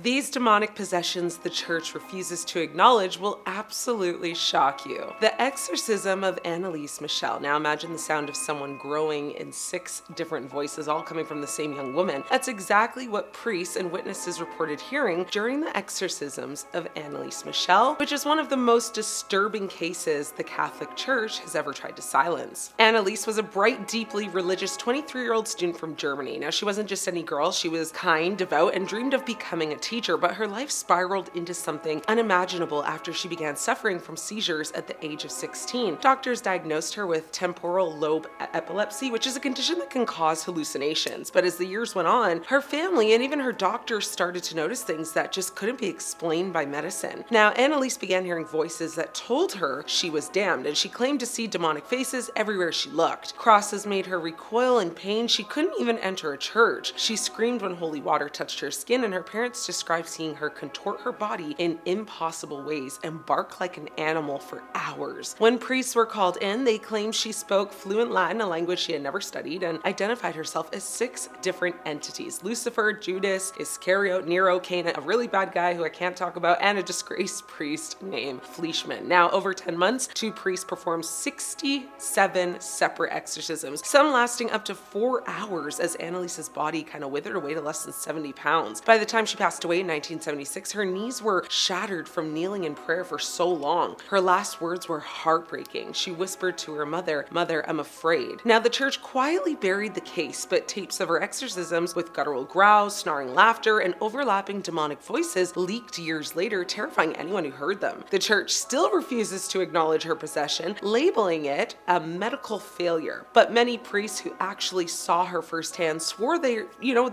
These demonic possessions the church refuses to acknowledge will absolutely shock you. The Exorcism of Anneliese Michel. Now imagine the sound of someone growing in 6 different voices, all coming from the same young woman. That's exactly what priests and witnesses reported hearing during the exorcisms of Anneliese Michel, which is one of the most disturbing cases the Catholic Church has ever tried to silence. Anneliese was a bright, deeply religious 23-year-old student from Germany. Now, she wasn't just any girl, she was kind, devout, and dreamed of becoming a teacher, but her life spiraled into something unimaginable after she began suffering from seizures at the age of 16. Doctors diagnosed her with temporal lobe epilepsy, which is a condition that can cause hallucinations. But as the years went on, her family and even her doctors started to notice things that just couldn't be explained by medicine. Now, Anneliese began hearing voices that told her she was damned, and she claimed to see demonic faces everywhere she looked. Crosses made her recoil in pain. She couldn't even enter a church. She screamed when holy water touched her skin, and her parents described seeing her contort her body in impossible ways and bark like an animal for hours. When priests were called in, they claimed she spoke fluent Latin, a language she had never studied, and identified herself as 6 different entities: Lucifer, Judas, Iscariot, Nero, Cain, a really bad guy who I can't talk about, and a disgraced priest named Fleischmann. Now, over 10 months, 2 priests performed 67 separate exorcisms, some lasting up to 4 hours as Anneliese's body kind of withered away to less than 70 pounds. By the time she passed away in 1976, her knees were shattered from kneeling in prayer for so long. Her last words were heartbreaking. She whispered to her mother, "Mother, I'm afraid." Now, the church quietly buried the case, but tapes of her exorcisms with guttural growls, snarling laughter, and overlapping demonic voices leaked years later, terrifying anyone who heard them. The church still refuses to acknowledge her possession, labeling it a medical failure. But many priests who actually saw her firsthand swore there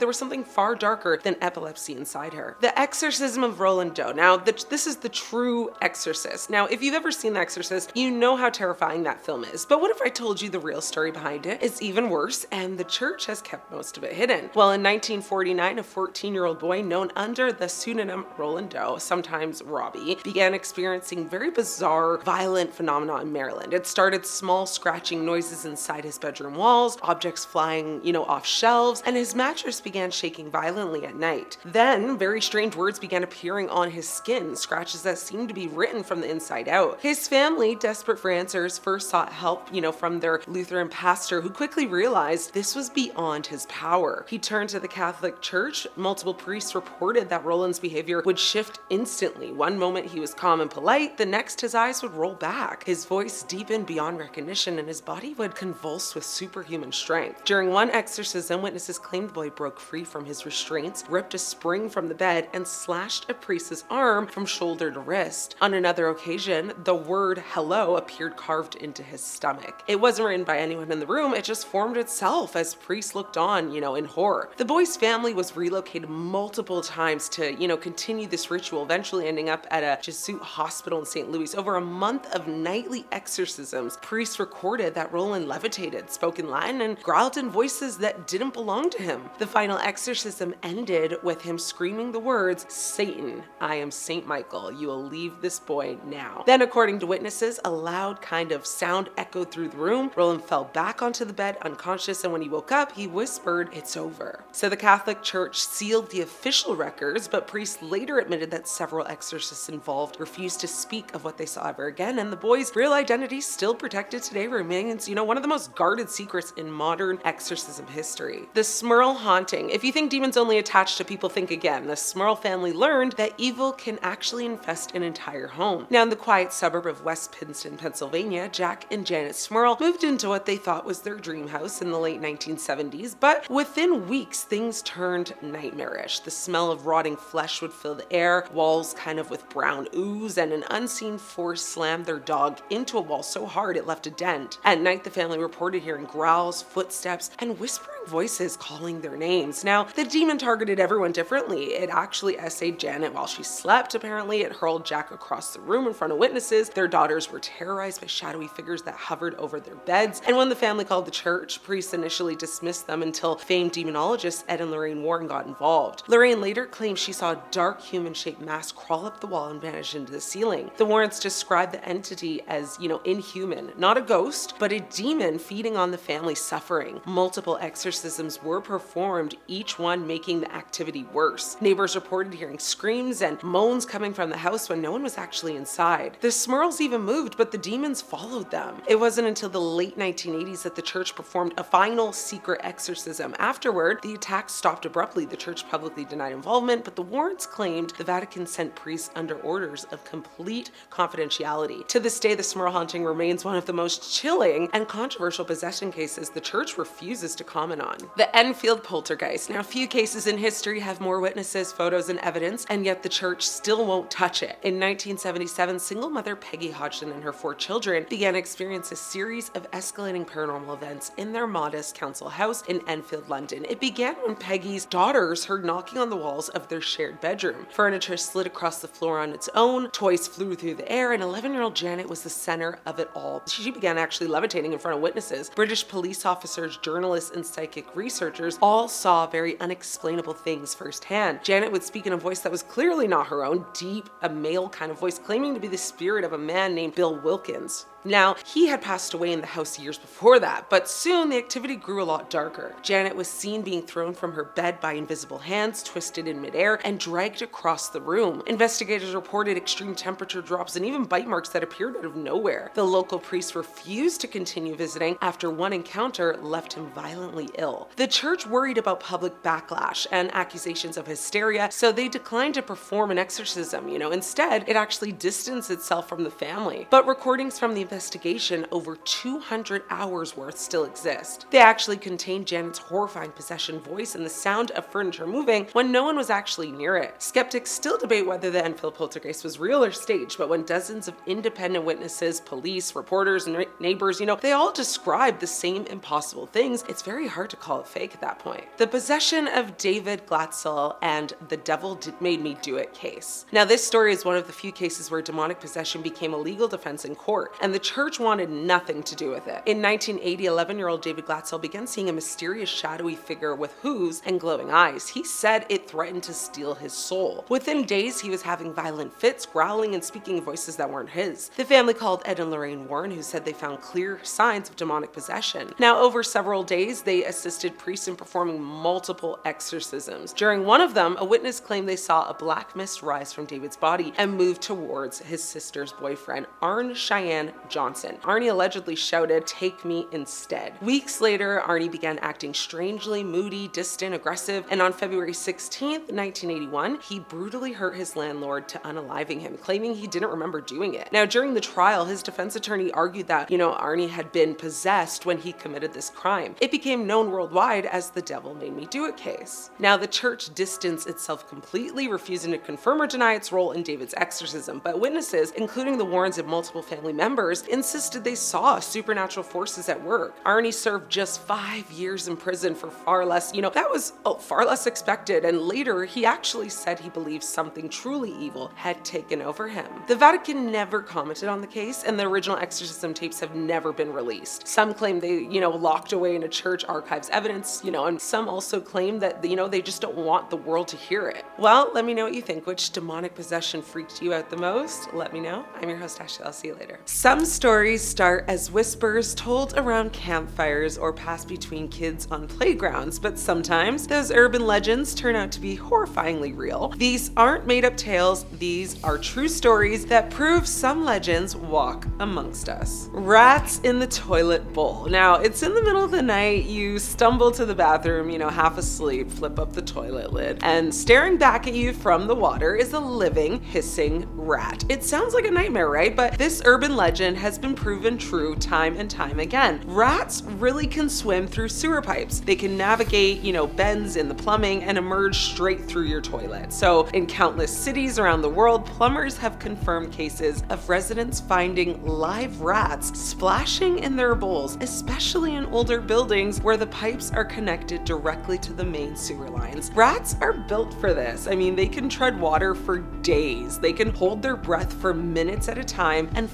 was something far darker than epilepsy inside her. The Exorcism of Roland Doe. Now, this is the true Exorcist. Now, if you've ever seen The Exorcist, you know how terrifying that film is. But what if I told you the real story behind it? It's even worse, and the church has kept most of it hidden. Well, in 1949, a 14-year-old boy known under the pseudonym Roland Doe, sometimes Robbie, began experiencing very bizarre, violent phenomena in Maryland. It started small scratching noises inside his bedroom walls, objects flying, off shelves, and his mattress began shaking violently at night. Then, very strange words began appearing on his skin, scratches that seemed to be written from the inside out. His family, desperate for answers, first sought help, from their Lutheran pastor, who quickly realized this was beyond his power. He turned to the Catholic Church. Multiple priests reported that Roland's behavior would shift instantly. One moment he was calm and polite, the next his eyes would roll back. His voice deepened beyond recognition, and his body would convulse with superhuman strength. During one exorcism, witnesses claimed the boy broke free from his restraints, ripped a spring from the bed, and slashed a priest's arm from shoulder to wrist. On another occasion, the word hello appeared carved into his stomach. It wasn't written by anyone in the room, it just formed itself as priests looked on, in horror. The boy's family was relocated multiple times to, continue this ritual, eventually ending up at a Jesuit hospital in St. Louis. Over a month of nightly exorcisms, priests recorded that Roland levitated, spoke in Latin, and growled in voices that didn't belong to him. The final exorcism ended with him screaming the words, "Satan, I am Saint Michael. You will leave this boy now." Then, according to witnesses, a loud kind of sound echoed through the room. Roland fell back onto the bed unconscious, and when he woke up, he whispered, "It's over." So the Catholic Church sealed the official records, but priests later admitted that several exorcists involved refused to speak of what they saw ever again, and the boy's real identity, still protected today, remains, one of the most guarded secrets in modern exorcism history. The Smurl Haunting. If you think demons only attach to people, think again. The Smurl family learned that evil can actually infest an entire home. Now, in the quiet suburb of West Pittston, Pennsylvania, Jack and Janet Smurl moved into what they thought was their dream house in the late 1970s, but within weeks, things turned nightmarish. The smell of rotting flesh would fill the air, walls kind of with brown ooze, and an unseen force slammed their dog into a wall so hard it left a dent. At night, the family reported hearing growls, footsteps, and whispering voices calling their names. Now, the demon targeted everyone differently. It actually essayed Janet while she slept, apparently. It hurled Jack across the room in front of witnesses. Their daughters were terrorized by shadowy figures that hovered over their beds. And when the family called the church, priests initially dismissed them until famed demonologists Ed and Lorraine Warren got involved. Lorraine later claimed she saw a dark human-shaped mass crawl up the wall and vanish into the ceiling. The Warrens described the entity as, inhuman. Not a ghost, but a demon feeding on the family's suffering. Multiple exorcisms were performed, each one making the activity worse. Neighbors Neighbors reported hearing screams and moans coming from the house when no one was actually inside. The Smurls even moved, but the demons followed them. It wasn't until the late 1980s that the church performed a final secret exorcism. Afterward, the attack stopped abruptly. The church publicly denied involvement, but the Warrens claimed the Vatican sent priests under orders of complete confidentiality. To this day, the Smurl Haunting remains one of the most chilling and controversial possession cases the church refuses to comment on. The Enfield Poltergeist. Now, few cases in history have more witnesses, photos, and evidence, and yet the church still won't touch it. In 1977, single mother Peggy Hodgson and her 4 children began to experience a series of escalating paranormal events in their modest council house in Enfield, London. It began when Peggy's daughters heard knocking on the walls of their shared bedroom. Furniture slid across the floor on its own, toys flew through the air, and 11-year-old Janet was the center of it all. She began actually levitating in front of witnesses. British police officers, journalists, and psychic researchers all saw very unexplainable things firsthand. Janet would speak in a voice that was clearly not her own, deep, a male kind of voice, claiming to be the spirit of a man named Bill Wilkins. Now, he had passed away in the house years before that, but soon the activity grew a lot darker. Janet was seen being thrown from her bed by invisible hands, twisted in midair, and dragged across the room. Investigators reported extreme temperature drops and even bite marks that appeared out of nowhere. The local priest refused to continue visiting after one encounter left him violently ill. The church worried about public backlash and accusations of hysteria, so they declined to perform an exorcism. Instead, it actually distanced itself from the family. But recordings from the investigation, over 200 hours worth, still exist. They actually contained Janet's horrifying possession voice and the sound of furniture moving when no one was actually near it. Skeptics still debate whether the Enfield Poltergeist was real or staged, but when dozens of independent witnesses, police, reporters, and neighbors, they all describe the same impossible things, it's very hard to call it fake at that point. The possession of David Glatzel and the devil made me do it case. Now, this story is one of the few cases where demonic possession became a legal defense in court, and the church wanted nothing to do with it. In 1980, 11-year-old David Glatzel began seeing a mysterious shadowy figure with hooves and glowing eyes. He said it threatened to steal his soul. Within days, he was having violent fits, growling, and speaking in voices that weren't his. The family called Ed and Lorraine Warren, who said they found clear signs of demonic possession. Now, over several days, they assisted priests in performing multiple exorcisms. During one of them, a witness claimed they saw a black mist rise from David's body and move towards his sister's boyfriend, Arne Cheyenne Johnson. Arnie allegedly shouted, "Take me instead." Weeks later, Arnie began acting strangely, moody, distant, aggressive, and on February 16th, 1981, he brutally hurt his landlord to unaliving him, claiming he didn't remember doing it. Now, during the trial, his defense attorney argued that, Arnie had been possessed when he committed this crime. It became known worldwide as the devil made me do it case. Now, the church distanced itself completely, refusing to confirm or deny its role in David's exorcism, but witnesses, including the Warrens and multiple family members, insisted they saw supernatural forces at work. Arnie served just 5 years in prison for far less, that was far less expected, and later he actually said he believed something truly evil had taken over him. The Vatican never commented on the case, and the original exorcism tapes have never been released. Some claim they, locked away in a church archives evidence, and some also claim that, they just don't want the world to hear it. Well, let me know what you think. Which demonic possession freaked you out the most? Let me know. I'm your host, Ashley. I'll see you later. Some stories start as whispers told around campfires or pass between kids on playgrounds, but sometimes those urban legends turn out to be horrifyingly real. These aren't made-up tales, these are true stories that prove some legends walk amongst us. Rats in the toilet bowl. Now, it's in the middle of the night, you stumble to the bathroom, half asleep, flip up the toilet lid, and staring back at you from the water is a living, hissing rat. It sounds like a nightmare, right? But this urban legend has been proven true time and time again. Rats really can swim through sewer pipes. They can navigate, bends in the plumbing and emerge straight through your toilet. So in countless cities around the world, plumbers have confirmed cases of residents finding live rats splashing in their bowls, especially in older buildings where the pipes are connected directly to the main sewer lines. Rats are built for this. They can tread water for days. They can hold their breath for minutes at a time and